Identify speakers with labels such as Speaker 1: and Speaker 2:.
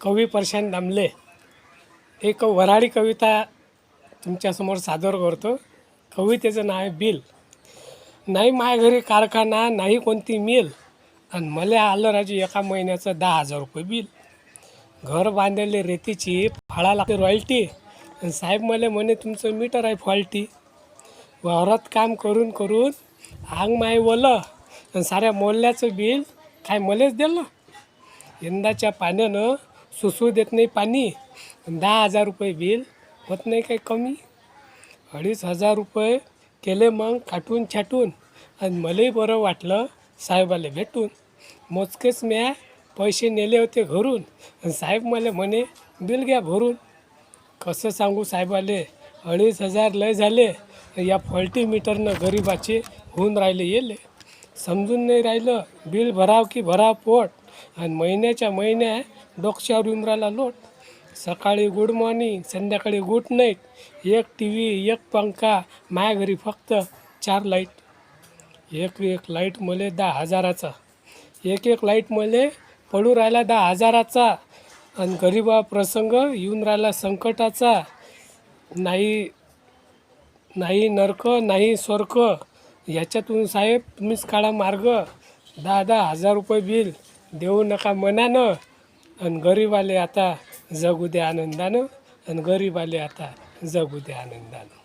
Speaker 1: कवी प्रशांत दामले एक वऱ्हाडी कविता तुमच्यासमोर सादर करतो. कवितेचं नाव आहे बिल. नाही माझ्या घरी कारखाना नाही कोणती मिल, आणि मला आलं राजू एका महिन्याचं 10,000 रुपये बिल. घर बांधलेले रेतीची फाळा लागते रॉयल्टी, आणि साहेब मला म्हणे तुमचं मीटर आहे फॉल्टी. वावरात काम करून करून आंग माय ओलं, आणि साऱ्या मोहल्ल्याचं बिल काय मलेच दिलं. यंदाच्या पाण्यानं सुसू देत नाही पाणी, 10,000 रुपये बिल होत नाही काही कमी. 2,500 रुपये केले मग काटून छाटून, आणि मलाही बरं वाटलं साहेबाला भेटून. मोजकेच म्या पैसे नेले होते घरून, आणि साहेब मला म्हणे बिल घ्या भरून. कसं सांगू साहेबाले 2,500 लय झाले, या फॉल्टी मीटरनं गरिबाचे होऊन राहिले येले. समजून नाही राहिलं बिल भराव की भराव पोट, आणि महिन्याच्या महिन्या डोक्यावर येऊन राहिला लोट. सकाळी गुड मॉर्निंग, संध्याकाळी गुड नाईट. एक टी व्ही, एक पंखा, माझ्या घरी फक्त 4 लाईट. एक लाईट मले 10,000चा, एक लाईट मले पडू राहिला 10,000चा. आणि गरीबा प्रसंग येऊन राहिला संकटाचा. नाही नाही नरक नाही स्वर्ग, याच्यातून साहेब तुम्हीच काढा मार्ग. 10,000 रुपये बिल देऊ नका मनानं, आणि गरीबाले आता जगू द्या आनंदानं, आणि गरीबाले आता जगू द्या आनंदानं.